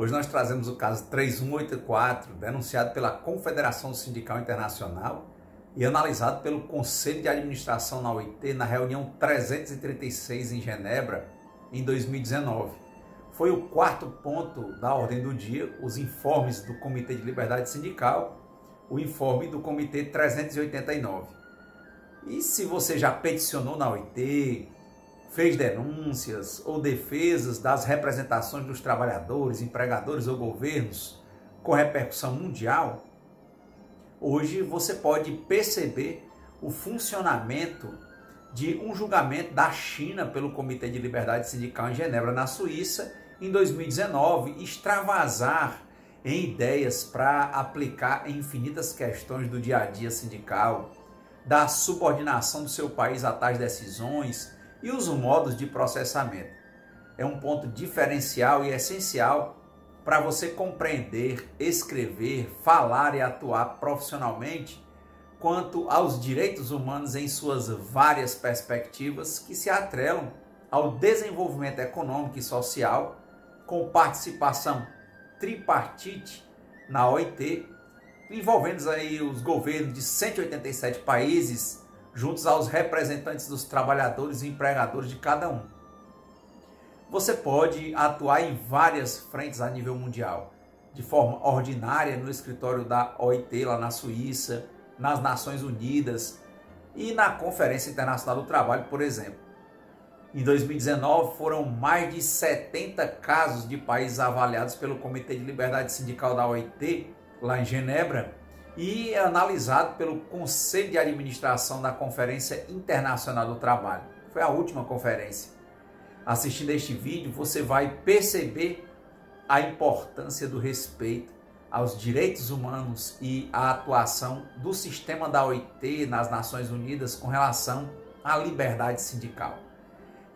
Hoje nós trazemos o caso 3184, denunciado pela Confederação Sindical Internacional e analisado pelo Conselho de Administração na OIT na reunião 336 em Genebra, em 2019. Foi o quarto ponto da ordem do dia, os informes do Comitê de Liberdade Sindical, o informe do Comitê 389. E se você já peticionou na OIT, fez denúncias ou defesas das representações dos trabalhadores, empregadores ou governos com repercussão mundial, hoje você pode perceber o funcionamento de um julgamento da China pelo Comitê de Liberdade Sindical em Genebra, na Suíça, em 2019, extravasar em ideias para aplicar em infinitas questões do dia a dia sindical, da subordinação do seu país a tais decisões e os modos de processamento. É um ponto diferencial e essencial para você compreender, escrever, falar e atuar profissionalmente quanto aos direitos humanos em suas várias perspectivas que se atrelam ao desenvolvimento econômico e social, com participação tripartite na OIT, envolvendo aí os governos de 187 países, juntos aos representantes dos trabalhadores e empregadores de cada um. Você pode atuar em várias frentes a nível mundial, de forma ordinária no escritório da OIT lá na Suíça, nas Nações Unidas e na Conferência Internacional do Trabalho, por exemplo. Em 2019 foram mais de 70 casos de países avaliados pelo Comitê de Liberdade Sindical da OIT, lá em Genebra, e analisado pelo Conselho de Administração da Conferência Internacional do Trabalho. Foi a última conferência. Assistindo a este vídeo, você vai perceber a importância do respeito aos direitos humanos e à atuação do sistema da OIT nas Nações Unidas com relação à liberdade sindical.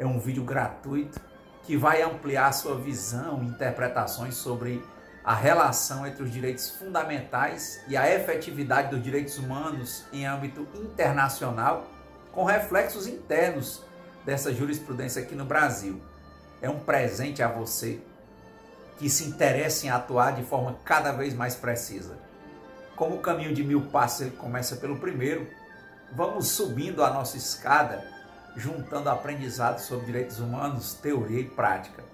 É um vídeo gratuito que vai ampliar a sua visão e interpretações sobre a relação entre os direitos fundamentais e a efetividade dos direitos humanos em âmbito internacional, com reflexos internos dessa jurisprudência aqui no Brasil. É um presente a você que se interessa em atuar de forma cada vez mais precisa. Como o caminho de 1000 passos ele começa pelo primeiro, vamos subindo a nossa escada, juntando aprendizado sobre direitos humanos, teoria e prática.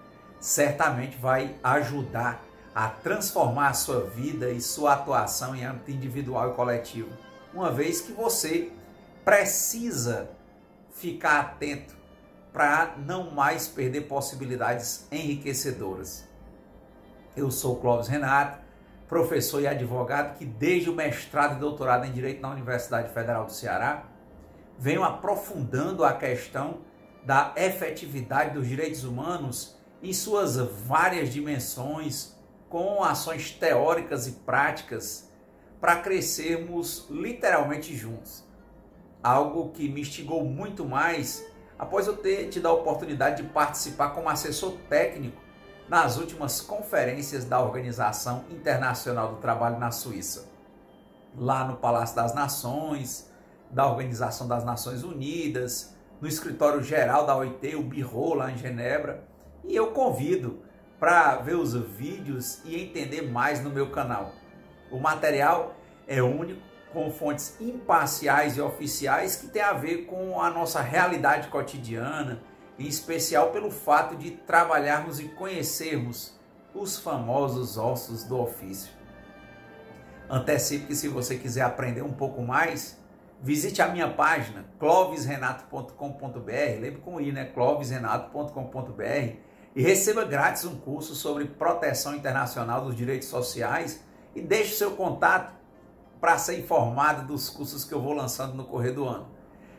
Certamente vai ajudar a transformar a sua vida e sua atuação em âmbito individual e coletivo, uma vez que você precisa ficar atento para não mais perder possibilidades enriquecedoras. Eu sou Clóvis Renato, professor e advogado que desde o mestrado e doutorado em Direito na Universidade Federal do Ceará, venho aprofundando a questão da efetividade dos direitos humanos em suas várias dimensões, com ações teóricas e práticas para crescermos literalmente juntos. Algo que me instigou muito mais após eu ter tido a oportunidade de participar como assessor técnico nas últimas conferências da Organização Internacional do Trabalho na Suíça, lá no Palácio das Nações, da Organização das Nações Unidas, no escritório geral da OIT, o Bureau lá em Genebra, e eu convido para ver os vídeos e entender mais no meu canal. O material é único, com fontes imparciais e oficiais que tem a ver com a nossa realidade cotidiana, em especial pelo fato de trabalharmos e conhecermos os famosos ossos do ofício. Antecipo que se você quiser aprender um pouco mais, visite a minha página clovisrenato.com.br, lembre com i, né? clovisrenato.com.br, e receba grátis um curso sobre proteção internacional dos direitos sociais e deixe seu contato para ser informado dos cursos que eu vou lançando no correr do ano.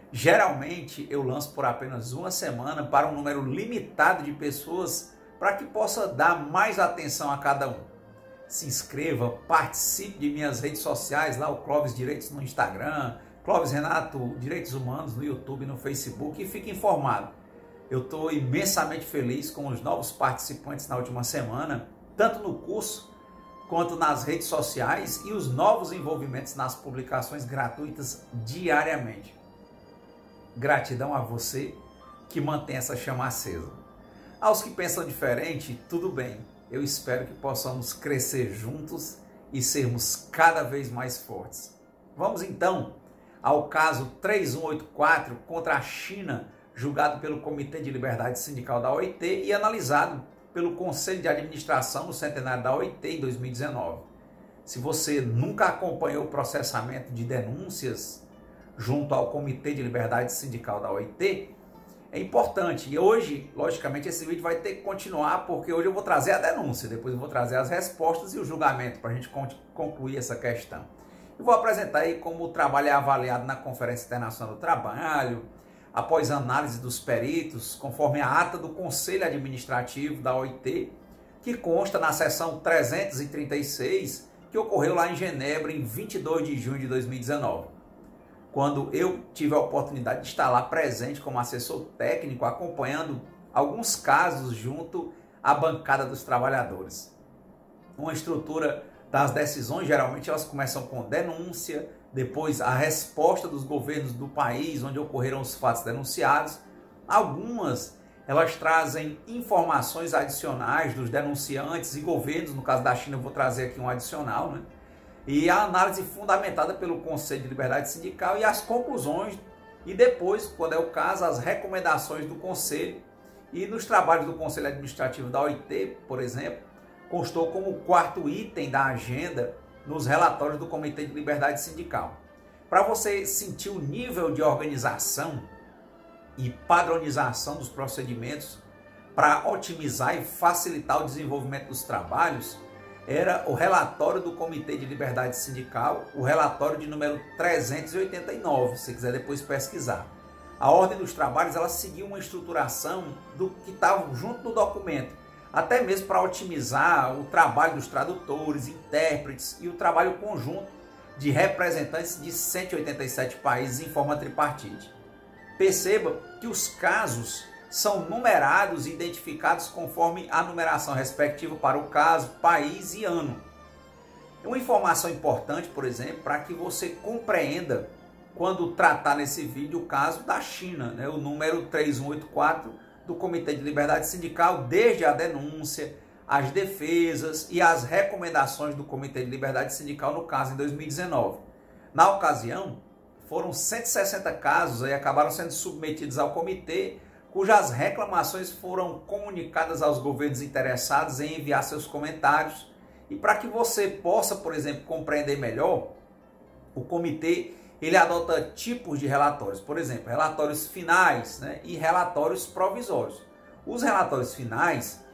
Geralmente eu lanço por apenas uma semana para um número limitado de pessoas para que possa dar mais atenção a cada um. Se inscreva, participe de minhas redes sociais, lá o Clóvis Direitos no Instagram, Clóvis Renato Direitos Humanos no YouTube e no Facebook, e fique informado. Eu estou imensamente feliz com os novos participantes na última semana, tanto no curso quanto nas redes sociais, e os novos envolvimentos nas publicações gratuitas diariamente. Gratidão a você que mantém essa chama acesa. Aos que pensam diferente, tudo bem. eu espero que possamos crescer juntos e sermos cada vez mais fortes. Vamos então ao caso 3184 contra a China, julgado pelo Comitê de Liberdade Sindical da OIT e analisado pelo Conselho de Administração no centenário da OIT em 2019. Se você nunca acompanhou o processamento de denúncias junto ao Comitê de Liberdade Sindical da OIT, é importante. E hoje, logicamente, esse vídeo vai ter que continuar, porque hoje eu vou trazer a denúncia, depois eu vou trazer as respostas e o julgamento para a gente concluir essa questão. Eu vou apresentar aí como o trabalho é avaliado na Conferência Internacional do Trabalho, após análise dos peritos, conforme a ata do Conselho Administrativo da OIT, que consta na seção 336, que ocorreu lá em Genebra em 22 de junho de 2019. Quando eu tive a oportunidade de estar lá presente como assessor técnico, acompanhando alguns casos junto à bancada dos trabalhadores. Uma estrutura das decisões, geralmente elas começam com denúncia, depois a resposta dos governos do país onde ocorreram os fatos denunciados. Algumas, elas trazem informações adicionais dos denunciantes e governos, no caso da China eu vou trazer aqui um adicional, né? E a análise fundamentada pelo Conselho de Liberdade Sindical e as conclusões, e depois, quando é o caso, as recomendações do Conselho. E nos trabalhos do Conselho Administrativo da OIT, por exemplo, constou como quarto item da agenda nos relatórios do Comitê de Liberdade Sindical. Para você sentir o nível de organização e padronização dos procedimentos para otimizar e facilitar o desenvolvimento dos trabalhos, era o relatório do Comitê de Liberdade Sindical, o relatório de número 389, se quiser depois pesquisar. A ordem dos trabalhos, ela seguiu uma estruturação do que estava junto no documento, até mesmo para otimizar o trabalho dos tradutores, intérpretes e o trabalho conjunto de representantes de 187 países em forma tripartite. Perceba que os casos são numerados e identificados conforme a numeração respectiva para o caso, país e ano. Uma informação importante, por exemplo, para que você compreenda quando tratar nesse vídeo o caso da China, né? O número 3184 do Comitê de Liberdade Sindical, desde a denúncia, as defesas e as recomendações do Comitê de Liberdade Sindical no caso em 2019. Na ocasião, foram 160 casos aí acabaram sendo submetidos ao comitê, cujas reclamações foram comunicadas aos governos interessados em enviar seus comentários. E para que você possa, por exemplo, compreender melhor, o comitê ele adota tipos de relatórios, por exemplo, relatórios finais, né, e relatórios provisórios. Os relatórios finais,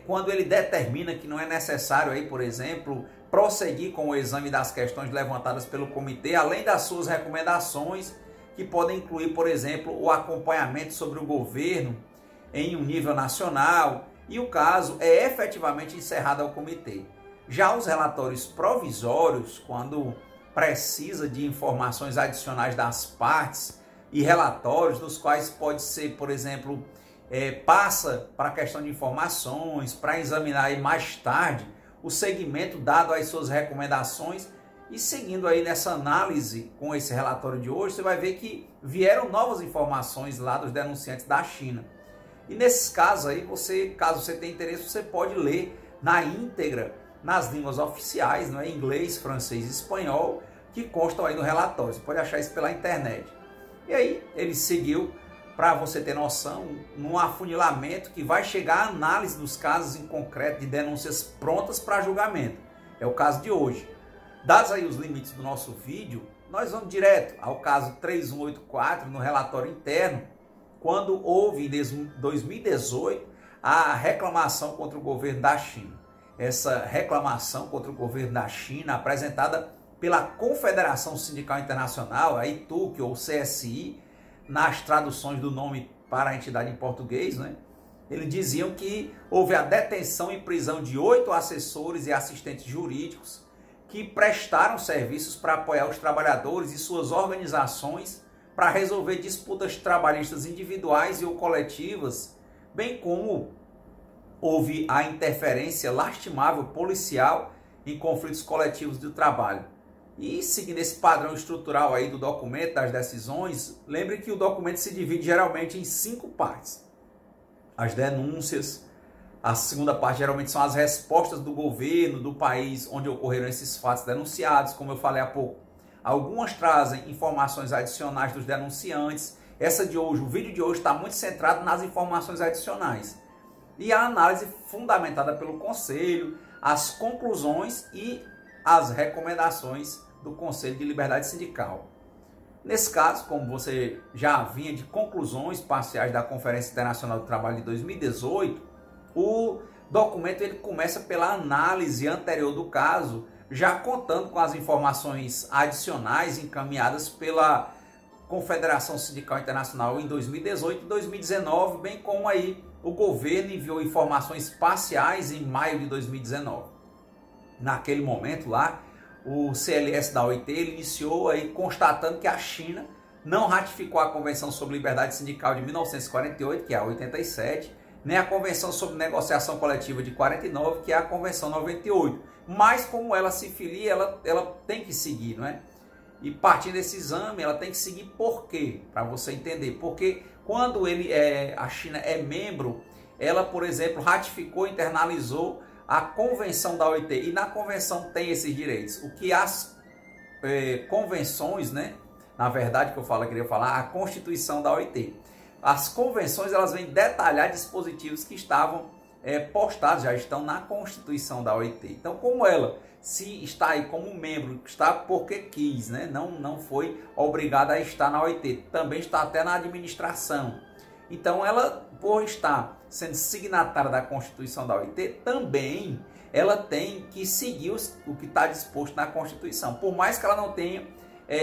quando ele determina que não é necessário, aí, por exemplo, prosseguir com o exame das questões levantadas pelo comitê, além das suas recomendações, que podem incluir, por exemplo, o acompanhamento sobre o governo em um nível nacional, e o caso é efetivamente encerrado ao comitê. Já os relatórios provisórios, quando precisa de informações adicionais das partes, e relatórios nos quais pode ser, por exemplo, passa para a questão de informações, para examinar aí mais tarde o segmento dado às suas recomendações. E seguindo aí nessa análise com esse relatório de hoje, você vai ver que vieram novas informações lá dos denunciantes da China. E nesses casos aí, caso você tenha interesse, você pode ler na íntegra, nas línguas oficiais, não é? Inglês, francês e espanhol, que constam aí no relatório. Você pode achar isso pela internet. E aí ele seguiu, para você ter noção, num afunilamento que vai chegar à análise dos casos em concreto de denúncias prontas para julgamento. É o caso de hoje. Dados aí os limites do nosso vídeo, nós vamos direto ao caso 3184 no relatório interno, quando houve em 2018 a reclamação contra o governo da China. Essa reclamação contra o governo da China, apresentada pela Confederação Sindical Internacional, a ITUC ou CSI, nas traduções do nome para a entidade em português, né? Eles diziam que houve a detenção e prisão de 8 assessores e assistentes jurídicos que prestaram serviços para apoiar os trabalhadores e suas organizações para resolver disputas trabalhistas individuais e ou coletivas, bem como houve a interferência lastimável policial em conflitos coletivos do trabalho. E seguindo esse padrão estrutural aí do documento, das decisões, lembre que o documento se divide geralmente em 5 partes. As denúncias, A segunda parte geralmente são as respostas do governo, do país onde ocorreram esses fatos denunciados, como eu falei há pouco. Algumas trazem informações adicionais dos denunciantes. Essa de hoje, o vídeo de hoje está muito centrado nas informações adicionais. E a análise fundamentada pelo Conselho, as conclusões e as recomendações do Conselho de Liberdade Sindical. Nesse caso, como você já vinha de conclusões parciais da Conferência Internacional do Trabalho de 2018, o documento ele começa pela análise anterior do caso, já contando com as informações adicionais encaminhadas pela Confederação Sindical Internacional em 2018 e 2019, bem como aí o governo enviou informações parciais em maio de 2019. Naquele momento lá, o CLS da OIT ele iniciou aí constatando que a China não ratificou a Convenção sobre Liberdade Sindical de 1948, que é a 87, nem a Convenção sobre Negociação Coletiva de 49, que é a Convenção 98. Mas como ela se filia, ela tem que seguir, não é? E partindo desse exame, ela tem que seguir por quê? Para você entender. Porque quando a China é membro, ela, por exemplo, ratificou, internalizou a Convenção da OIT. E na Convenção tem esses direitos. O que as convenções, né? Na verdade, que eu queria falar, a Constituição da OIT. As convenções, elas vêm detalhar dispositivos que estavam postados, já estão na Constituição da OIT. Então, como ela se está aí como membro, está porque quis, né? Não foi obrigada a estar na OIT, também está até na administração. Então, ela, por estar sendo signatária da Constituição da OIT, também ela tem que seguir o que está disposto na Constituição, por mais que ela não tenha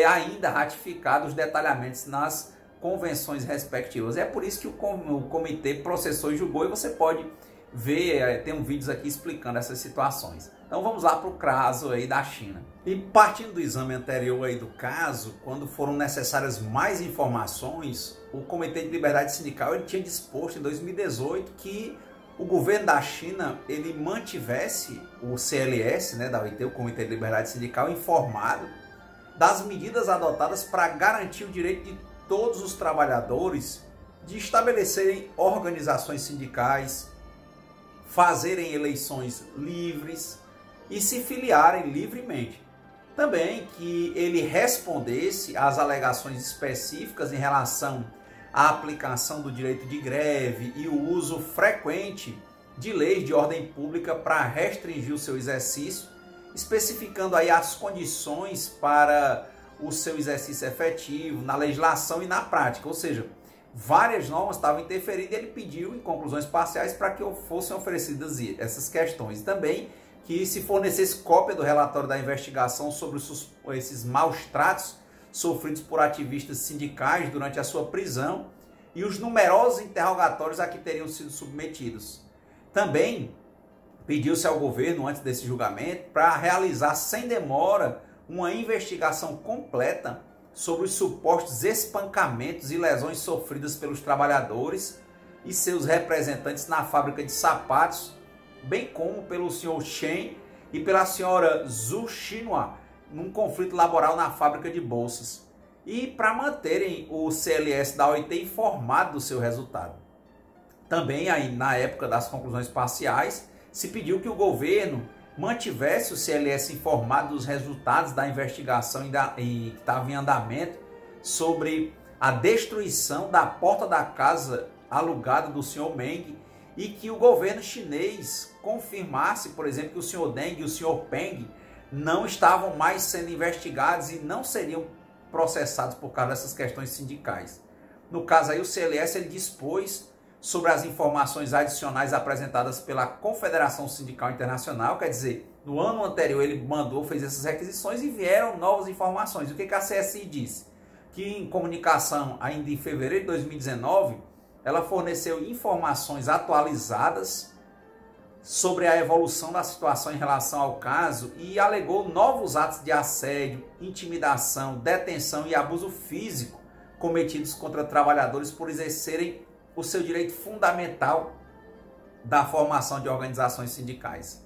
ainda ratificado os detalhamentos nas convenções respectivas. É por isso que o comitê processou e julgou, e você pode ver, tem um vídeo aqui explicando essas situações. Então vamos lá para o caso aí da China. E partindo do exame anterior aí do caso, quando foram necessárias mais informações, o Comitê de Liberdade Sindical ele tinha disposto em 2018 que o governo da China ele mantivesse o CLS, né, da OIT, o Comitê de Liberdade Sindical, informado das medidas adotadas para garantir o direito de todos os trabalhadores de estabelecerem organizações sindicais, fazerem eleições livres e se filiarem livremente. Também que ele respondesse às alegações específicas em relação à aplicação do direito de greve e o uso frequente de leis de ordem pública para restringir o seu exercício, especificando aí as condições para o seu exercício efetivo na legislação e na prática, ou seja, várias normas estavam interferindo e ele pediu em conclusões parciais para que fossem oferecidas essas questões. Também que se fornecesse cópia do relatório da investigação sobre esses maus tratos sofridos por ativistas sindicais durante a sua prisão e os numerosos interrogatórios a que teriam sido submetidos. Também pediu-se ao governo, antes desse julgamento, para realizar sem demora uma investigação completa sobre os supostos espancamentos e lesões sofridas pelos trabalhadores e seus representantes na fábrica de sapatos, bem como pelo senhor Chen e pela senhora Zhu Xinhua, num conflito laboral na fábrica de bolsas, e para manterem o CLS da OIT informado do seu resultado. Também, aí, na época das conclusões parciais, se pediu que o governo mantivesse o CLS informado dos resultados da investigação que estava em andamento sobre a destruição da porta da casa alugada do senhor Meng, e que o governo chinês confirmasse, por exemplo, que o senhor Deng e o senhor Peng não estavam mais sendo investigados e não seriam processados por causa dessas questões sindicais. No caso aí, o CLS ele dispôs sobre as informações adicionais apresentadas pela Confederação Sindical Internacional, quer dizer, no ano anterior ele fez essas requisições e vieram novas informações. O que a CSI disse? Que em comunicação ainda em fevereiro de 2019, ela forneceu informações atualizadas sobre a evolução da situação em relação ao caso e alegou novos atos de assédio, intimidação, detenção e abuso físico cometidos contra trabalhadores por exercerem o seu direito fundamental da formação de organizações sindicais.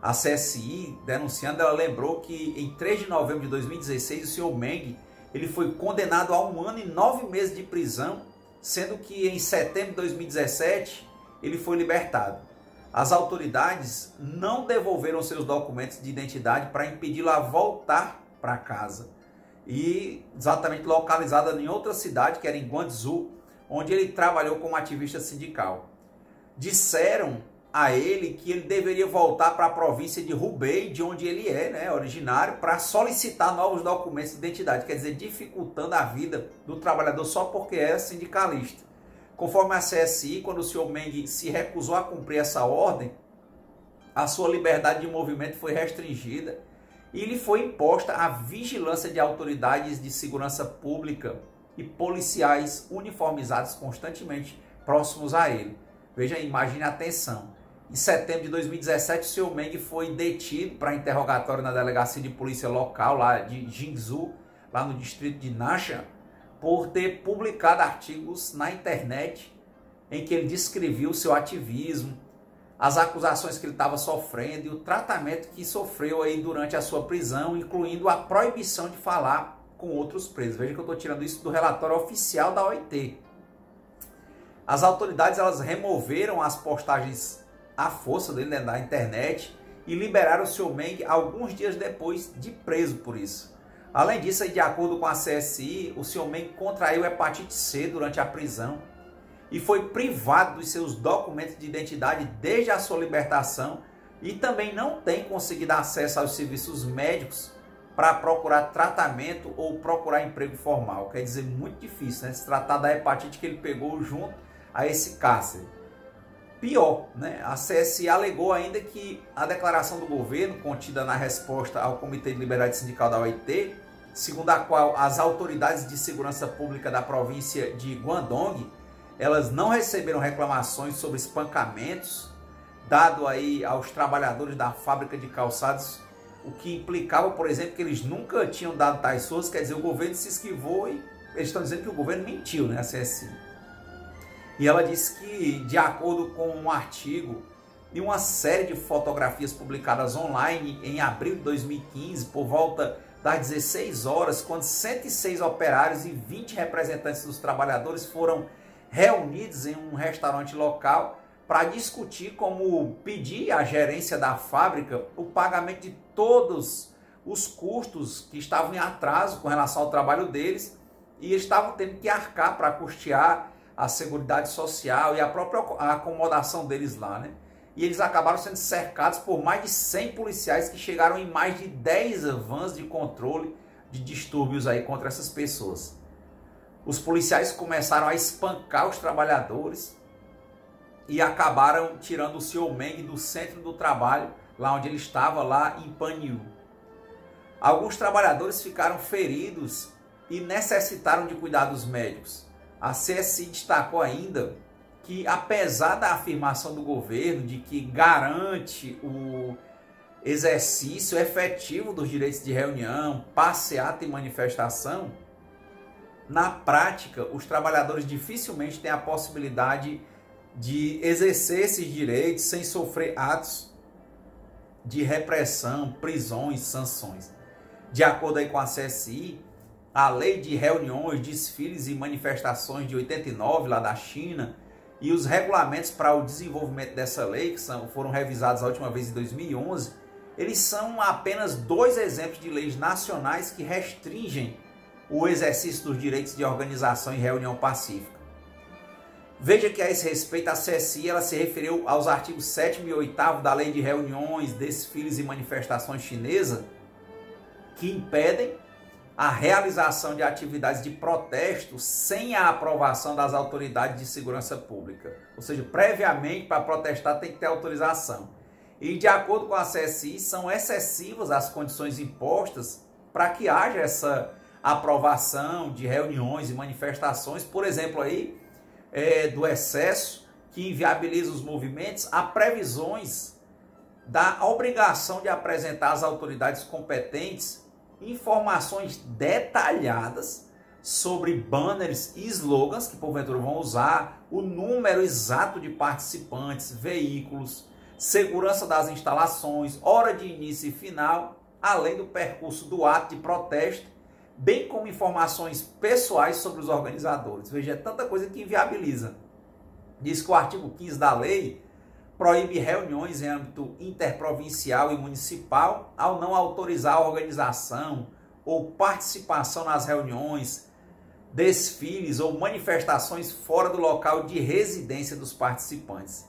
A CSI, denunciando, ela lembrou que em 3 de novembro de 2016, o senhor Meng ele foi condenado a 1 ano e 9 meses de prisão, sendo que em setembro de 2017 ele foi libertado. as autoridades não devolveram seus documentos de identidade para impedi-la a voltar para casa. E exatamente localizada em outra cidade, que era em Guangzhou, onde ele trabalhou como ativista sindical. Disseram a ele que ele deveria voltar para a província de Hubei, de onde ele é, né, originário, para solicitar novos documentos de identidade, quer dizer, dificultando a vida do trabalhador só porque é sindicalista. Conforme a CSI, quando o senhor Meng se recusou a cumprir essa ordem, a sua liberdade de movimento foi restringida e lhe foi imposta a vigilância de autoridades de segurança pública e policiais uniformizados constantemente próximos a ele. Veja, imagine a tensão. Em setembro de 2017, o senhor Meng foi detido para interrogatório na delegacia de polícia local lá de Jinzhou, lá no distrito de Nansha, por ter publicado artigos na internet em que ele descrevia o seu ativismo, as acusações que ele estava sofrendo e o tratamento que sofreu aí durante a sua prisão, incluindo a proibição de falar com outros presos. Veja que eu estou tirando isso do relatório oficial da OIT. As autoridades elas removeram as postagens à força dele na internet e liberaram o senhor Meng alguns dias depois de preso por isso. Além disso, de acordo com a CSI, o senhor Meng contraiu hepatite C durante a prisão e foi privado dos seus documentos de identidade desde a sua libertação e também não tem conseguido acesso aos serviços médicos para procurar tratamento ou procurar emprego formal. Quer dizer, muito difícil, né? Se tratar da hepatite que ele pegou junto a esse cárcere. Pior, né? A CSI alegou ainda que a declaração do governo, contida na resposta ao Comitê de Liberdade Sindical da OIT, segundo a qual as autoridades de segurança pública da província de Guangdong, elas não receberam reclamações sobre espancamentos dado aí aos trabalhadores da fábrica de calçados, o que implicava, por exemplo, que eles nunca tinham dado tais forças. Quer dizer, o governo se esquivou e eles estão dizendo que o governo mentiu, né, a CSI. E ela disse que, de acordo com um artigo e uma série de fotografias publicadas online em abril de 2015, por volta das 16 horas, quando 106 operários e 20 representantes dos trabalhadores foram reunidos em um restaurante local para discutir como pedir à gerência da fábrica o pagamento de todos os custos que estavam em atraso com relação ao trabalho deles e eles estavam tendo que arcar para custear a seguridade social e a própria acomodação deles lá, né? E eles acabaram sendo cercados por mais de 100 policiais que chegaram em mais de 10 vans de controle de distúrbios aí contra essas pessoas. Os policiais começaram a espancar os trabalhadores e acabaram tirando o senhor Meng do centro do trabalho, lá onde ele estava, lá em Panyu. Alguns trabalhadores ficaram feridos e necessitaram de cuidados médicos. A CSI destacou ainda que, apesar da afirmação do governo de que garante o exercício efetivo dos direitos de reunião, passeata e manifestação, na prática, os trabalhadores dificilmente têm a possibilidade de exercer esses direitos sem sofrer atos de repressão, prisões, sanções. De acordo aí com a CSI, a lei de reuniões, desfiles e manifestações de 89, lá da China, e os regulamentos para o desenvolvimento dessa lei, que foram revisados a última vez em 2011, eles são apenas 2 exemplos de leis nacionais que restringem o exercício dos direitos de organização e reunião pacífica. Veja que a esse respeito a CSI ela se referiu aos artigos 7º e 8º da Lei de Reuniões, Desfiles e Manifestações Chinesa, que impedem a realização de atividades de protesto sem a aprovação das autoridades de segurança pública. Ou seja, previamente, para protestar tem que ter autorização. E de acordo com a CSI, são excessivas as condições impostas para que haja essa aprovação de reuniões e manifestações. Por exemplo, aí, do excesso que inviabiliza os movimentos, há previsões da obrigação de apresentar às autoridades competentes informações detalhadas sobre banners e slogans que porventura vão usar, o número exato de participantes, veículos, segurança das instalações, hora de início e final, além do percurso do ato de protesto, bem como informações pessoais sobre os organizadores. Veja, é tanta coisa que inviabiliza. Diz que o artigo 15 da lei proíbe reuniões em âmbito interprovincial e municipal ao não autorizar a organização ou participação nas reuniões, desfiles ou manifestações fora do local de residência dos participantes.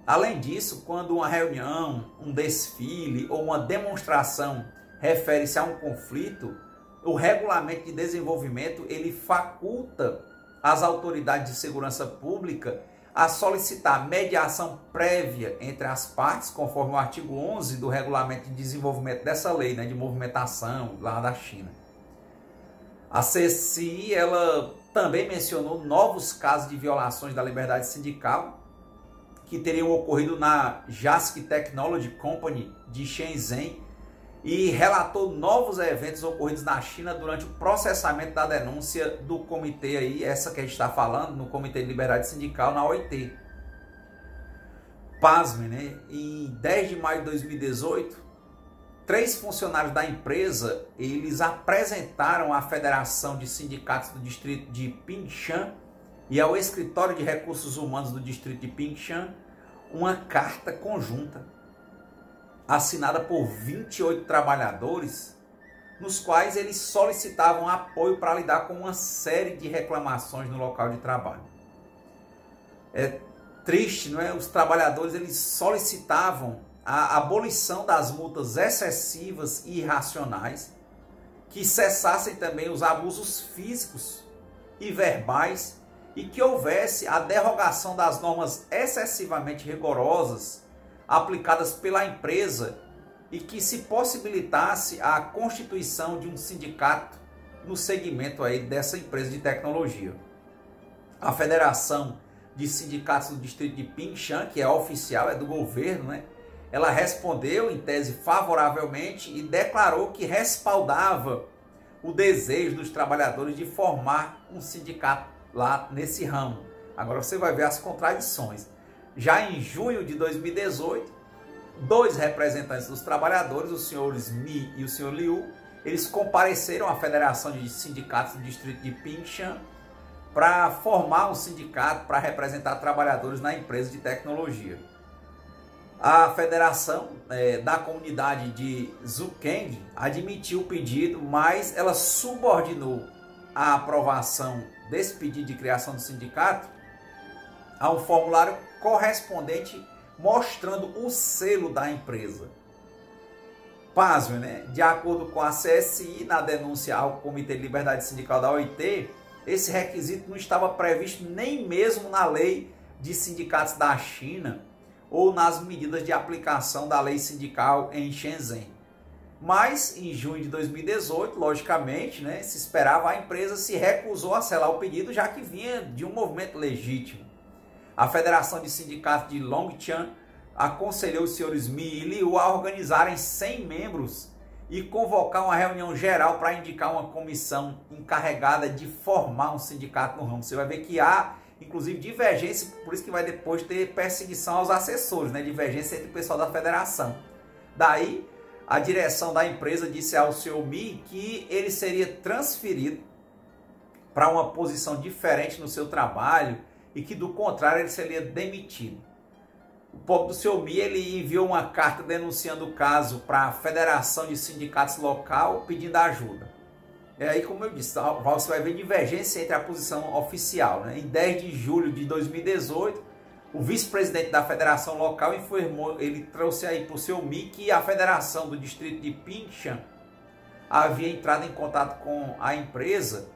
Além disso, quando uma reunião, um desfile ou uma demonstração refere-se a um conflito, o Regulamento de Desenvolvimento ele faculta as autoridades de segurança pública a solicitar mediação prévia entre as partes, conforme o artigo 11 do Regulamento de Desenvolvimento dessa lei, de movimentação lá da China. A CSI ela também mencionou novos casos de violações da liberdade sindical que teriam ocorrido na JASC Technology Company de Shenzhen e relatou novos eventos ocorridos na China durante o processamento da denúncia do comitê aí, essa que a gente está falando, no Comitê de Liberdade Sindical, na OIT. Pasme, né? Em 10 de maio de 2018, 3 funcionários da empresa, eles apresentaram à Federação de Sindicatos do Distrito de Pingshan e ao Escritório de Recursos Humanos do Distrito de Pingshan uma carta conjunta assinada por 28 trabalhadores, nos quais eles solicitavam apoio para lidar com uma série de reclamações no local de trabalho. É triste, não é? Os trabalhadores eles solicitavam a abolição das multas excessivas e irracionais, que cessassem também os abusos físicos e verbais e que houvesse a derrogação das normas excessivamente rigorosas aplicadas pela empresa e que se possibilitasse a constituição de um sindicato no segmento aí dessa empresa de tecnologia. A Federação de Sindicatos do Distrito de Pingshan, que é oficial, é do governo, né? Ela respondeu em tese favoravelmente e declarou que respaldava o desejo dos trabalhadores de formar um sindicato lá nesse ramo. Agora você vai ver as contradições. Já em junho de 2018, 2 representantes dos trabalhadores, os senhores Mi e o senhor Liu, eles compareceram à Federação de Sindicatos do Distrito de Pingshan para formar um sindicato para representar trabalhadores na empresa de tecnologia. A Federação da Comunidade de Zhukeng admitiu o pedido, mas ela subordinou a aprovação desse pedido de criação do sindicato a um formulário correspondente mostrando o selo da empresa. Pasme, né? De acordo com a CSI, na denúncia ao Comitê de Liberdade Sindical da OIT, esse requisito não estava previsto nem mesmo na lei de sindicatos da China ou nas medidas de aplicação da lei sindical em Shenzhen. Mas, em junho de 2018, logicamente, né, se esperava, a empresa se recusou a selar o pedido, já que vinha de um movimento legítimo. A Federação de Sindicatos de Longchan aconselhou os senhores Mi e Liu a organizarem 100 membros e convocar uma reunião geral para indicar uma comissão encarregada de formar um sindicato no ramo. Você vai ver que há, inclusive, divergência, por isso que vai depois ter perseguição aos assessores, né? Divergência entre o pessoal da federação. Daí, a direção da empresa disse ao senhor Mi que ele seria transferido para uma posição diferente no seu trabalho e que, do contrário, ele seria demitido. O povo do senhor Mi ele enviou uma carta denunciando o caso para a Federação de Sindicatos Local pedindo ajuda. E aí, como eu disse, você vai ver divergência entre a posição oficial, né? Em 10 de julho de 2018, o vice-presidente da federação local informou, ele trouxe aí para o seu Mi que a Federação do Distrito de Pingshan havia entrado em contato com a empresa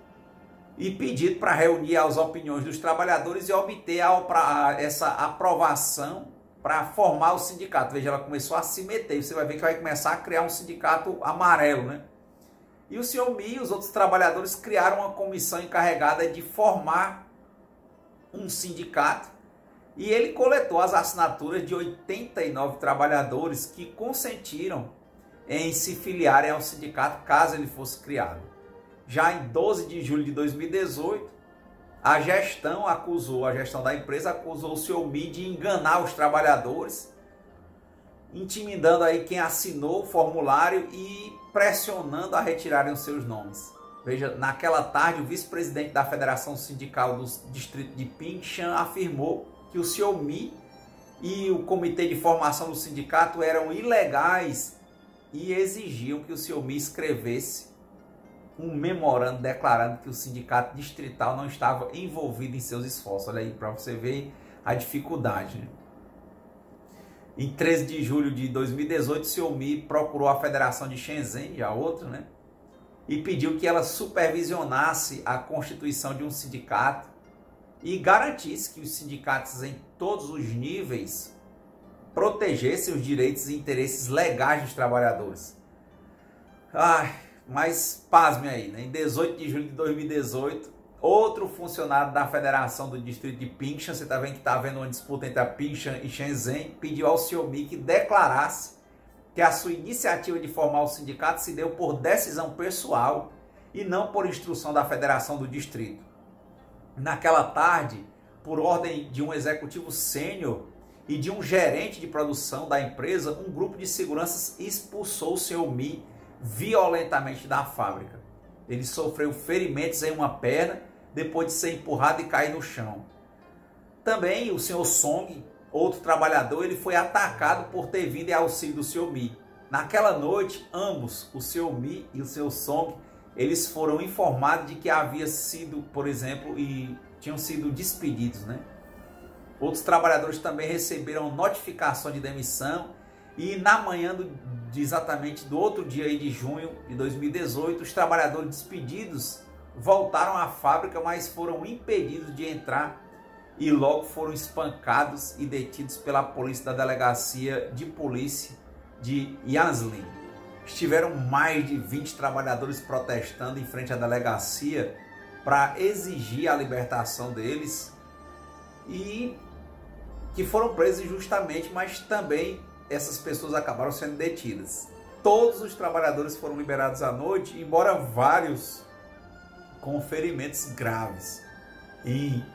e pedido para reunir as opiniões dos trabalhadores e obter essa aprovação para formar o sindicato. Veja, ela começou a se meter, você vai ver que vai começar a criar um sindicato amarelo, né? E o senhor Mi e os outros trabalhadores criaram uma comissão encarregada de formar um sindicato e ele coletou as assinaturas de 89 trabalhadores que consentiram em se filiarem ao sindicato caso ele fosse criado. Já em 12 de julho de 2018, a gestão da empresa acusou o senhor Mi de enganar os trabalhadores, intimidando aí quem assinou o formulário e pressionando a retirarem os seus nomes. Veja, naquela tarde, o vice-presidente da Federação Sindical do Distrito de Pingshan afirmou que o senhor Mi e o comitê de formação do sindicato eram ilegais e exigiam que o senhor Mi escrevesse um memorando declarando que o sindicato distrital não estava envolvido em seus esforços. Olha aí, para você ver a dificuldade, né? Em 13 de julho de 2018, o senhor Mi procurou a Federação de Shenzhen, já outra, né? E pediu que ela supervisionasse a constituição de um sindicato e garantisse que os sindicatos em todos os níveis protegessem os direitos e interesses legais dos trabalhadores. Mas pasme aí, né? Em 18 de julho de 2018, outro funcionário da Federação do Distrito de Pingshan, você está vendo que está havendo uma disputa entre a Pingshan e Shenzhen, pediu ao senhor Mi que declarasse que a sua iniciativa de formar o sindicato se deu por decisão pessoal e não por instrução da Federação do Distrito. Naquela tarde, por ordem de um executivo sênior e de um gerente de produção da empresa, um grupo de seguranças expulsou o senhor Mi violentamente da fábrica. Ele sofreu ferimentos em uma perna depois de ser empurrado e cair no chão. Também o senhor Song, outro trabalhador, ele foi atacado por ter vindo em auxílio do senhor Mi. Naquela noite, ambos, o senhor Mi e o senhor Song, eles foram informados de que havia sido, por exemplo, e tinham sido despedidos, né? Outros trabalhadores também receberam notificação de demissão e na manhã exatamente do outro dia aí de junho de 2018, os trabalhadores despedidos voltaram à fábrica, mas foram impedidos de entrar e logo foram espancados e detidos pela polícia da delegacia de polícia de Yanslin. Estiveram mais de 20 trabalhadores protestando em frente à delegacia para exigir a libertação deles e que foram presos injustamente, mas também essas pessoas acabaram sendo detidas. Todos os trabalhadores foram liberados à noite, embora vários com ferimentos graves. Em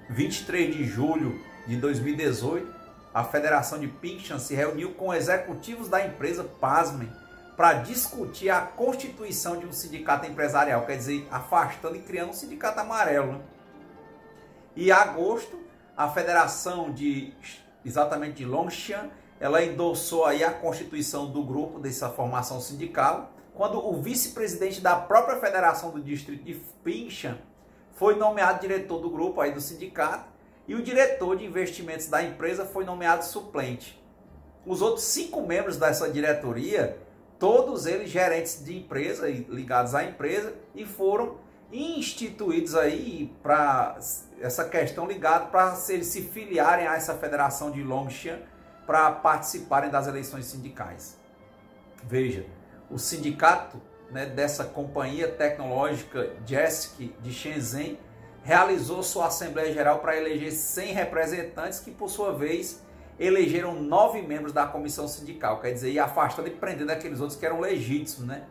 23 de julho de 2018, a Federação de Pingshan se reuniu com executivos da empresa, pasmem, para discutir a constituição de um sindicato empresarial, quer dizer, afastando e criando um sindicato amarelo, né? E em agosto, a Federação exatamente de Longshan, ela endossou aí a constituição do grupo, dessa formação sindical, quando o vice-presidente da própria Federação do Distrito de Pingshan foi nomeado diretor do grupo aí do sindicato e o diretor de investimentos da empresa foi nomeado suplente. Os outros 5 membros dessa diretoria, todos eles gerentes de empresa, ligados à empresa, e foram instituídos aí para essa questão ligada para eles se filiarem a essa Federação de Longshan para participarem das eleições sindicais. Veja, o sindicato, né, dessa companhia tecnológica JESC de Shenzhen realizou sua Assembleia Geral para eleger 100 representantes que, por sua vez, elegeram 9 membros da comissão sindical, quer dizer, afastando e prendendo aqueles outros que eram legítimos, né?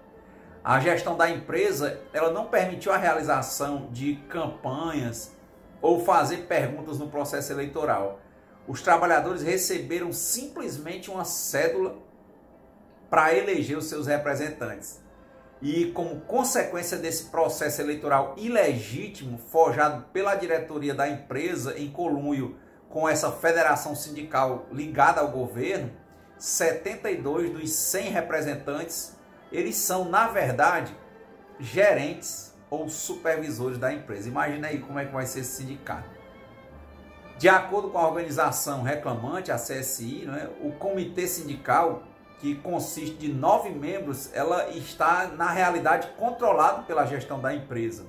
A gestão da empresa, ela não permitiu a realização de campanhas ou fazer perguntas no processo eleitoral. Os trabalhadores receberam simplesmente uma cédula para eleger os seus representantes. E como consequência desse processo eleitoral ilegítimo, forjado pela diretoria da empresa em conluio com essa federação sindical ligada ao governo, 72 dos 100 representantes, eles são, na verdade, gerentes ou supervisores da empresa. Imagina aí como é que vai ser esse sindicato. De acordo com a organização reclamante, a CSI, né, o comitê sindical, que consiste de 9 membros, ela está, na realidade, controlado pela gestão da empresa.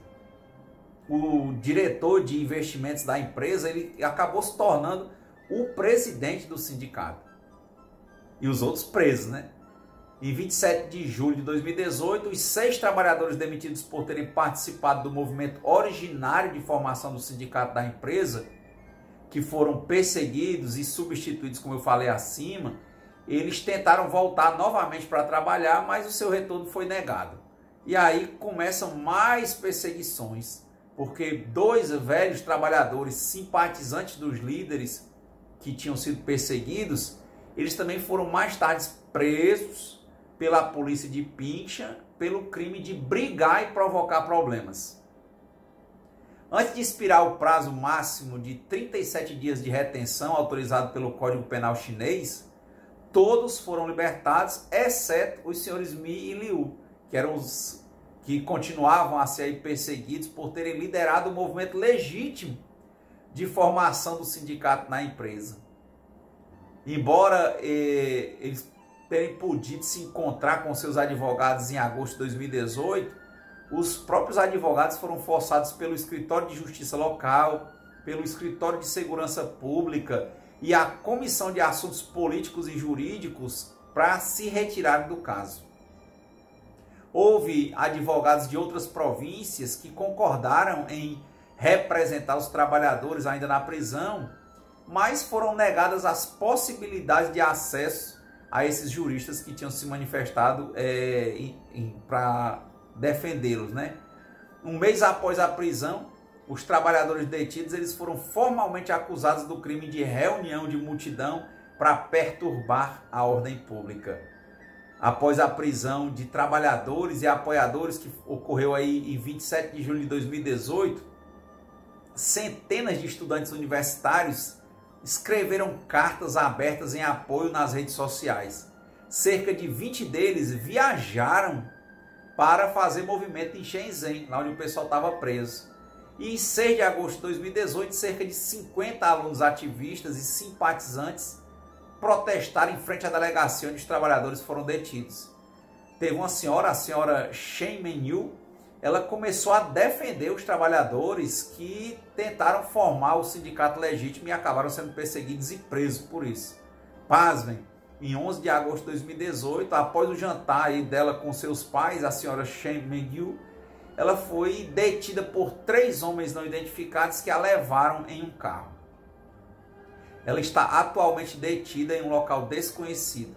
O diretor de investimentos da empresa, ele acabou se tornando o presidente do sindicato. E os outros presos, né? Em 27 de julho de 2018, os 6 trabalhadores demitidos por terem participado do movimento originário de formação do sindicato da empresa, que foram perseguidos e substituídos, como eu falei acima, eles tentaram voltar novamente para trabalhar, mas o seu retorno foi negado. E aí começam mais perseguições, porque 2 velhos trabalhadores simpatizantes dos líderes que tinham sido perseguidos, eles também foram mais tarde presos pela polícia de Pingshan pelo crime de brigar e provocar problemas. Antes de expirar o prazo máximo de 37 dias de retenção autorizado pelo Código Penal chinês, todos foram libertados, exceto os senhores Mi e Liu, que eram os que continuavam a ser aí perseguidos por terem liderado o movimento legítimo de formação do sindicato na empresa. Embora eles terem podido se encontrar com seus advogados em agosto de 2018, os próprios advogados foram forçados pelo Escritório de Justiça Local, pelo Escritório de Segurança Pública e a Comissão de Assuntos Políticos e Jurídicos para se retirarem do caso. Houve advogados de outras províncias que concordaram em representar os trabalhadores ainda na prisão, mas foram negadas as possibilidades de acesso a esses juristas que tinham se manifestado para defendê-los, né? Um mês após a prisão, os trabalhadores detidos eles foram formalmente acusados do crime de reunião de multidão para perturbar a ordem pública. Após a prisão de trabalhadores e apoiadores, que ocorreu aí em 27 de julho de 2018, centenas de estudantes universitários escreveram cartas abertas em apoio nas redes sociais. Cerca de 20 deles viajaram para fazer movimento em Shenzhen, lá onde o pessoal estava preso. E em 6 de agosto de 2018, cerca de 50 alunos ativistas e simpatizantes protestaram em frente à delegacia onde os trabalhadores foram detidos. Teve uma senhora, a senhora Shen Menyu, ela começou a defender os trabalhadores que tentaram formar o sindicato legítimo e acabaram sendo perseguidos e presos por isso. Pasmem, em 11 de agosto de 2018, após o jantar aí dela com seus pais, a senhora Shen Menyu, ela foi detida por 3 homens não identificados que a levaram em um carro. Ela está atualmente detida em um local desconhecido.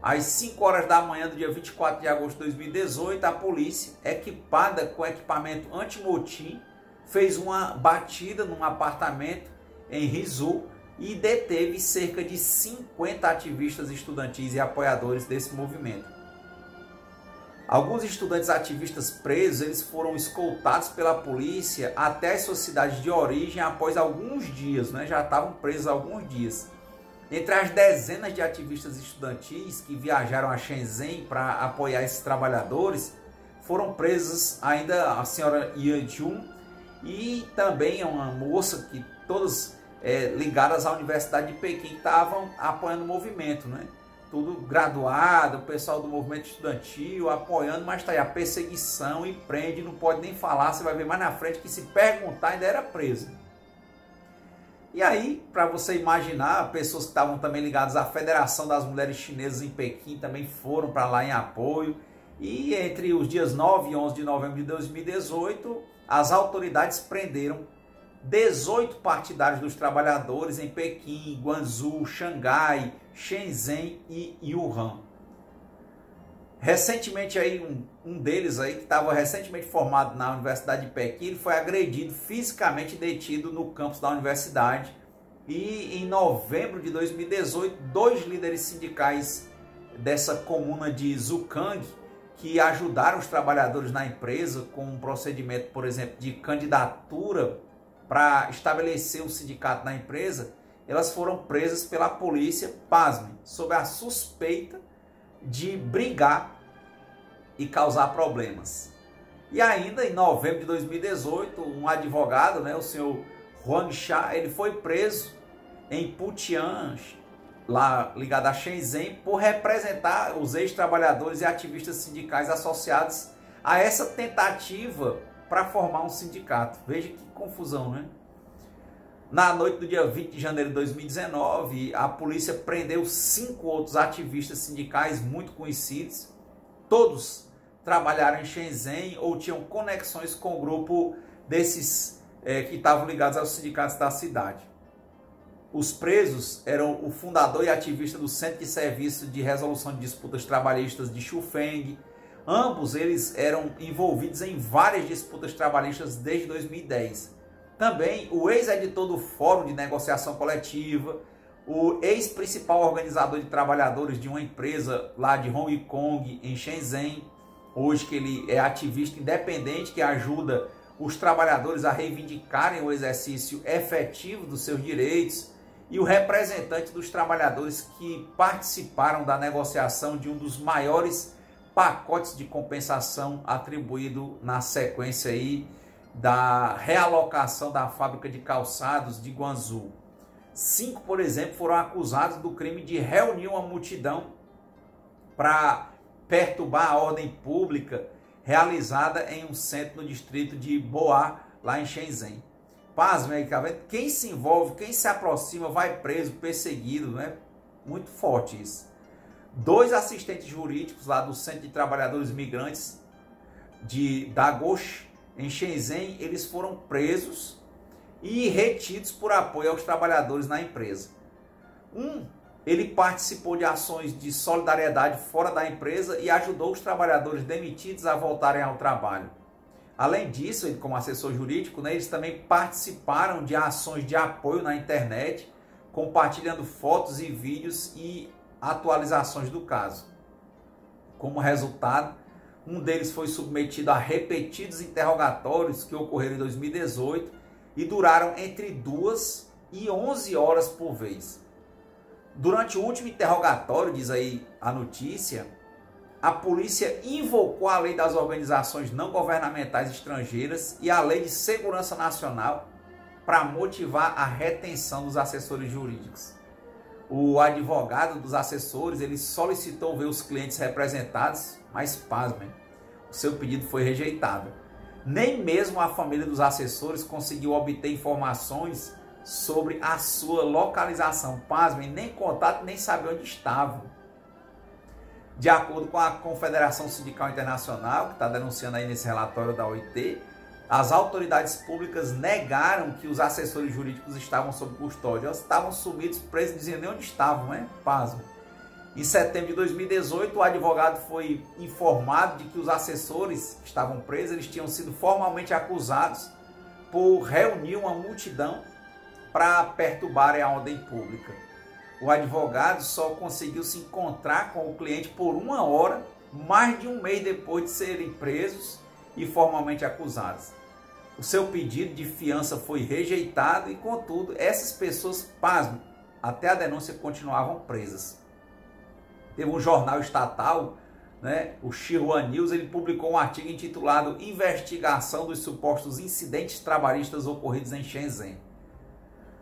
Às 5 horas da manhã do dia 24 de agosto de 2018, a polícia, equipada com equipamento antimotim, fez uma batida num apartamento em Rizhou e deteve cerca de 50 ativistas estudantis e apoiadores desse movimento. Alguns estudantes ativistas presos, eles foram escoltados pela polícia até as suas cidades de origem após alguns dias, né? Já estavam presos há alguns dias. Entre as dezenas de ativistas estudantis que viajaram a Shenzhen para apoiar esses trabalhadores, foram presas ainda a senhora Ye Jun e também uma moça que todas ligadas à Universidade de Pequim estavam apoiando o movimento, né? Tudo graduado, o pessoal do movimento estudantil apoiando, mas está aí a perseguição e prende, não pode nem falar, você vai ver mais na frente que se perguntar ainda era preso. E aí, para você imaginar, pessoas que estavam também ligadas à Federação das Mulheres Chinesas em Pequim também foram para lá em apoio. E entre os dias 9 e 11 de novembro de 2018, as autoridades prenderam 18 partidários dos trabalhadores em Pequim, Guangzhou, Xangai, Shenzhen e Wuhan. Recentemente aí um deles aí que estava recentemente formado na Universidade de Pequim, ele foi agredido fisicamente, detido no campus da universidade. E em novembro de 2018, 2 líderes sindicais dessa comuna de Zukang, que ajudaram os trabalhadores na empresa com um procedimento, por exemplo, de candidatura para estabelecer um sindicato na empresa, elas foram presas pela polícia, pasmem, sob a suspeita de brigar e causar problemas. E ainda em novembro de 2018, um advogado, né, o senhor Huang Sha, ele foi preso em Putian, lá ligado a Shenzhen, por representar os ex-trabalhadores e ativistas sindicais associados a essa tentativa para formar um sindicato. Veja que confusão, né? Na noite do dia 20 de janeiro de 2019, a polícia prendeu 5 outros ativistas sindicais muito conhecidos. Todos trabalharam em Shenzhen ou tinham conexões com o grupo desses que estavam ligados aos sindicatos da cidade. Os presos eram o fundador e ativista do Centro de Serviço de Resolução de Disputas Trabalhistas de Shufeng. Ambos eles eram envolvidos em várias disputas trabalhistas desde 2010. Também o ex-editor do Fórum de Negociação Coletiva, o ex-principal organizador de trabalhadores de uma empresa lá de Hong Kong, em Shenzhen, hoje que ele é ativista independente que ajuda os trabalhadores a reivindicarem o exercício efetivo dos seus direitos, e o representante dos trabalhadores que participaram da negociação de um dos maiores pacotes de compensação atribuído na sequência aí da realocação da fábrica de calçados de Guangzhou. 5, por exemplo, foram acusados do crime de reunir uma multidão para perturbar a ordem pública realizada em um centro no distrito de Boa, lá em Shenzhen. Pasmem, quem se envolve, quem se aproxima, vai preso, perseguido, né? Muito forte isso. 2 assistentes jurídicos lá do Centro de Trabalhadores Migrantes de Dagosh, em Shenzhen, eles foram presos e retidos por apoio aos trabalhadores na empresa. Ele participou de ações de solidariedade fora da empresa e ajudou os trabalhadores demitidos a voltarem ao trabalho. Além disso, ele, como assessor jurídico, né, eles também participaram de ações de apoio na internet, compartilhando fotos e vídeos e atualizações do caso. Como resultado, um deles foi submetido a repetidos interrogatórios que ocorreram em 2018 e duraram entre 2 e 11 horas por vez. Durante o último interrogatório, diz aí a notícia, a polícia invocou a lei das organizações não governamentais estrangeiras e a lei de segurança nacional para motivar a retenção dos assessores jurídicos. O advogado dos assessores, ele solicitou ver os clientes representados, mas pasmem, o seu pedido foi rejeitado. Nem mesmo a família dos assessores conseguiu obter informações sobre a sua localização. Pasmem, nem contato, nem saber onde estavam. De acordo com a Confederação Sindical Internacional, que está denunciando aí nesse relatório da OIT, as autoridades públicas negaram que os assessores jurídicos estavam sob custódia. Eles estavam sumidos, presos, não diziam nem onde estavam, né? Pasmo. Em setembro de 2018, o advogado foi informado de que os assessores que estavam presos, eles tinham sido formalmente acusados por reunir uma multidão para perturbarem a ordem pública. O advogado só conseguiu se encontrar com o cliente por 1 hora, mais de um mês depois de serem presos e formalmente acusados. O seu pedido de fiança foi rejeitado e, contudo, essas pessoas, pasmem, até a denúncia continuavam presas. Teve um jornal estatal, né, o Xinhua News, ele publicou um artigo intitulado Investigação dos supostos incidentes trabalhistas ocorridos em Shenzhen.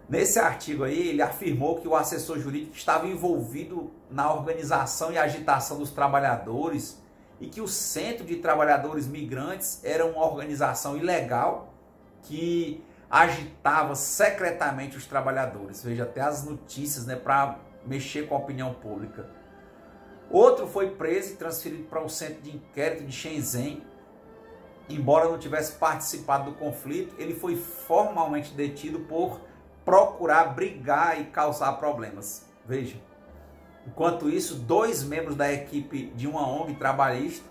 Nesse artigo aí, ele afirmou que o assessor jurídico estava envolvido na organização e agitação dos trabalhadores e que o Centro de Trabalhadores Migrantes era uma organização ilegal que agitava secretamente os trabalhadores. Veja, até as notícias, né, para mexer com a opinião pública. Outro foi preso e transferido para o Centro de Inquérito de Shenzhen. Embora não tivesse participado do conflito, ele foi formalmente detido por procurar brigar e causar problemas. Veja, enquanto isso, 2 membros da equipe de uma ONG trabalhista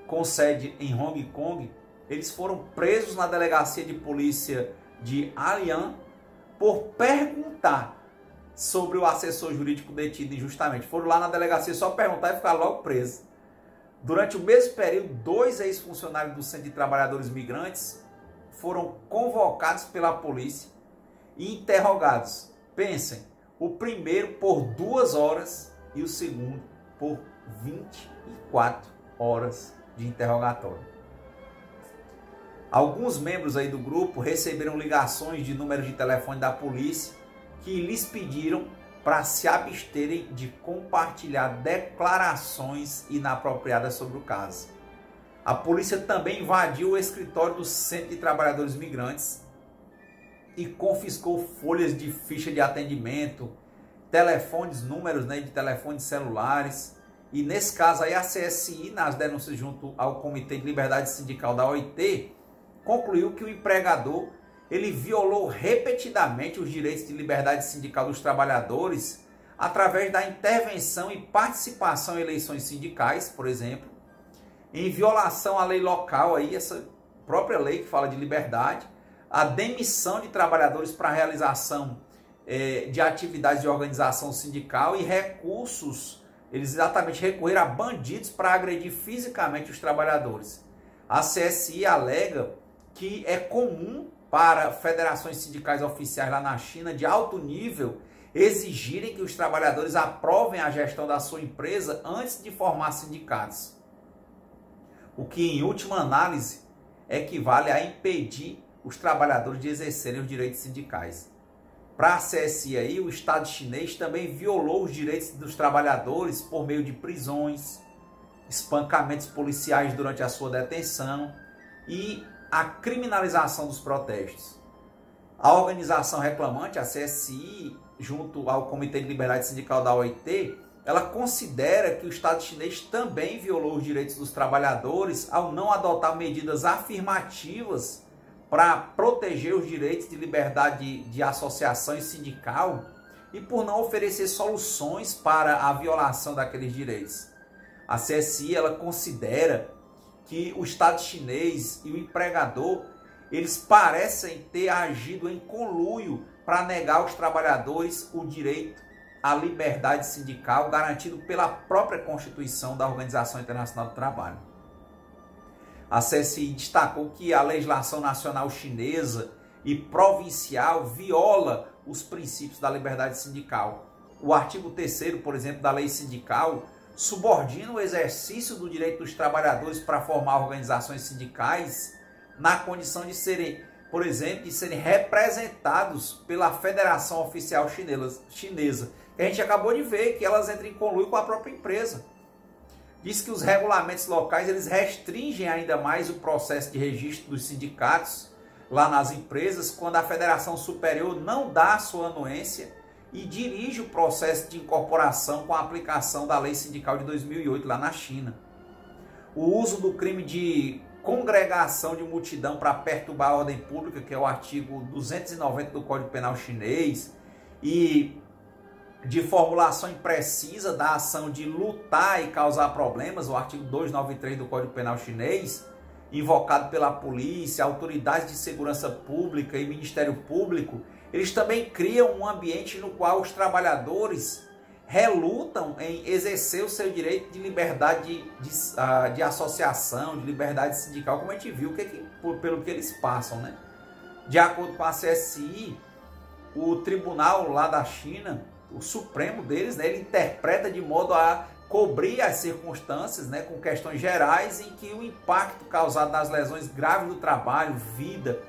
com sede em Hong Kong, eles foram presos na delegacia de polícia de Dalian por perguntar sobre o assessor jurídico detido injustamente. Foram lá na delegacia só perguntar e ficaram logo presos. Durante o mesmo período, 2 ex-funcionários do Centro de Trabalhadores Migrantes foram convocados pela polícia e interrogados. Pensem, o primeiro por 2 horas e o segundo por 24 horas de interrogatório. Alguns membros aí do grupo receberam ligações de números de telefone da polícia que lhes pediram para se absterem de compartilhar declarações inapropriadas sobre o caso. A polícia também invadiu o escritório do Centro de Trabalhadores Migrantes e confiscou folhas de ficha de atendimento, telefones, números, né, de telefones celulares. E nesse caso aí a CSI, nas denúncias junto ao Comitê de Liberdade Sindical da OIT, concluiu que o empregador ele violou repetidamente os direitos de liberdade sindical dos trabalhadores através da intervenção e participação em eleições sindicais, por exemplo, em violação à lei local, aí, essa própria lei que fala de liberdade, a demissão de trabalhadores para a realização de atividades de organização sindical e recursos, eles exatamente recorreram a bandidos para agredir fisicamente os trabalhadores. A CSI alega que é comum para federações sindicais oficiais lá na China de alto nível exigirem que os trabalhadores aprovem a gestão da sua empresa antes de formar sindicatos. O que, em última análise, equivale a impedir os trabalhadores de exercerem os direitos sindicais. Para a CSI, aí, o Estado chinês também violou os direitos dos trabalhadores por meio de prisões, espancamentos policiais durante a sua detenção e a criminalização dos protestos. A organização reclamante, a CSI, junto ao Comitê de Liberdade Sindical da OIT, ela considera que o Estado chinês também violou os direitos dos trabalhadores ao não adotar medidas afirmativas para proteger os direitos de liberdade de associação e sindical e por não oferecer soluções para a violação daqueles direitos. A CSI ela considera que o Estado chinês e o empregador eles parecem ter agido em conluio para negar aos trabalhadores o direito à liberdade sindical garantido pela própria Constituição da Organização Internacional do Trabalho. A CSI destacou que a legislação nacional chinesa e provincial viola os princípios da liberdade sindical. O artigo 3º, por exemplo, da lei sindical, subordina o exercício do direito dos trabalhadores para formar organizações sindicais na condição de serem, por exemplo, de serem representados pela Federação Oficial Chinesa. A gente acabou de ver que elas entram em conluio com a própria empresa. Diz que os regulamentos locais eles restringem ainda mais o processo de registro dos sindicatos lá nas empresas quando a Federação Superior não dá a sua anuência e dirige o processo de incorporação com a aplicação da Lei Sindical de 2008 lá na China. O uso do crime de congregação de multidão para perturbar a ordem pública, que é o artigo 290 do Código Penal chinês, e de formulação imprecisa da ação de lutar e causar problemas, o artigo 293 do Código Penal chinês, invocado pela polícia, autoridades de segurança pública e Ministério Público, eles também criam um ambiente no qual os trabalhadores relutam em exercer o seu direito de liberdade de associação, de liberdade sindical, como a gente viu pelo que eles passam, né? De acordo com a CSI, o tribunal lá da China, o Supremo deles, né, ele interpreta de modo a cobrir as circunstâncias, né, com questões gerais em que o impacto causado nas lesões graves do trabalho, vida,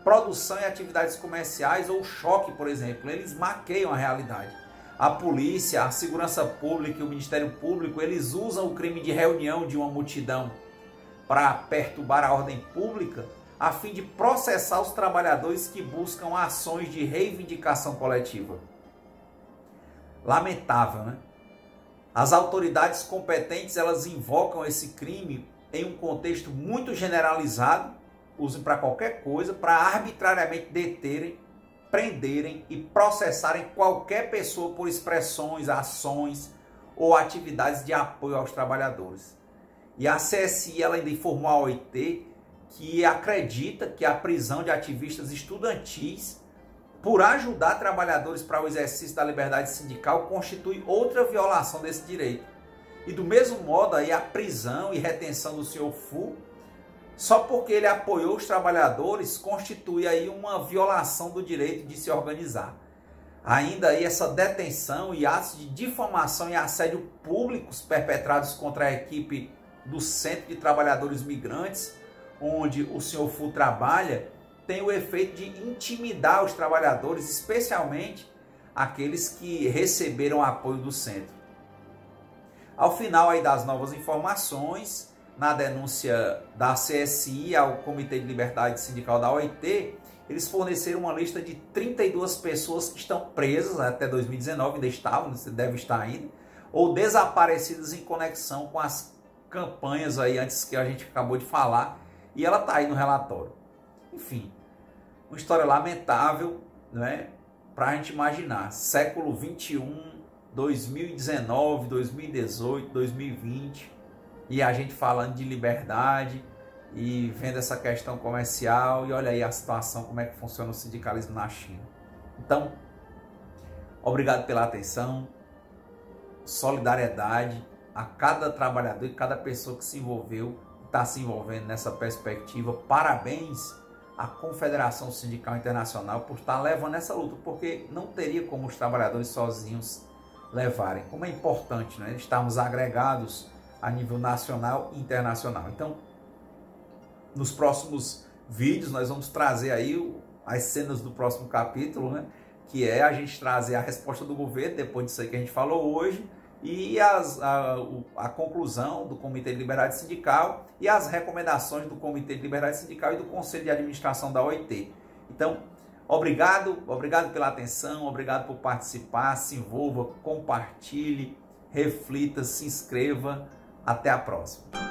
produção e atividades comerciais ou choque, por exemplo, eles maqueiam a realidade. A polícia, a segurança pública e o Ministério Público, eles usam o crime de reunião de uma multidão para perturbar a ordem pública, a fim de processar os trabalhadores que buscam ações de reivindicação coletiva. Lamentável, né? As autoridades competentes, elas invocam esse crime em um contexto muito generalizado, usam para qualquer coisa, para arbitrariamente deterem, prenderem e processarem qualquer pessoa por expressões, ações ou atividades de apoio aos trabalhadores. E a CSI ela ainda informou a OIT que acredita que a prisão de ativistas estudantis por ajudar trabalhadores para o exercício da liberdade sindical constitui outra violação desse direito. E do mesmo modo aí a prisão e retenção do senhor Fu, só porque ele apoiou os trabalhadores, constitui aí uma violação do direito de se organizar. Ainda aí essa detenção e atos de difamação e assédio públicos perpetrados contra a equipe do Centro de Trabalhadores Migrantes, onde o senhor Fu trabalha, tem o efeito de intimidar os trabalhadores, especialmente aqueles que receberam apoio do centro. Ao final aí das novas informações, na denúncia da CSI ao Comitê de Liberdade Sindical da OIT, eles forneceram uma lista de 32 pessoas que estão presas até 2019, ainda estavam, deve estar ainda, ou desaparecidas em conexão com as campanhas aí antes que a gente acabou de falar, e ela está aí no relatório. Enfim, uma história lamentável, né, para a gente imaginar. Século 21, 2019, 2018, 2020, e a gente falando de liberdade e vendo essa questão comercial, e olha aí a situação, como é que funciona o sindicalismo na China. Então, obrigado pela atenção, solidariedade a cada trabalhador e cada pessoa que se envolveu, está se envolvendo nessa perspectiva. Parabéns a Confederação Sindical Internacional por estar levando essa luta, porque não teria como os trabalhadores sozinhos levarem. Como é importante, né, estarmos agregados a nível nacional e internacional. Então, nos próximos vídeos nós vamos trazer aí as cenas do próximo capítulo, né, que é a gente trazer a resposta do governo, depois disso aí que a gente falou hoje, e a conclusão do Comitê de Liberdade Sindical e as recomendações do Comitê de Liberdade Sindical e do Conselho de Administração da OIT. Então, obrigado pela atenção, obrigado por participar, se envolva, compartilhe, reflita, se inscreva. Até a próxima.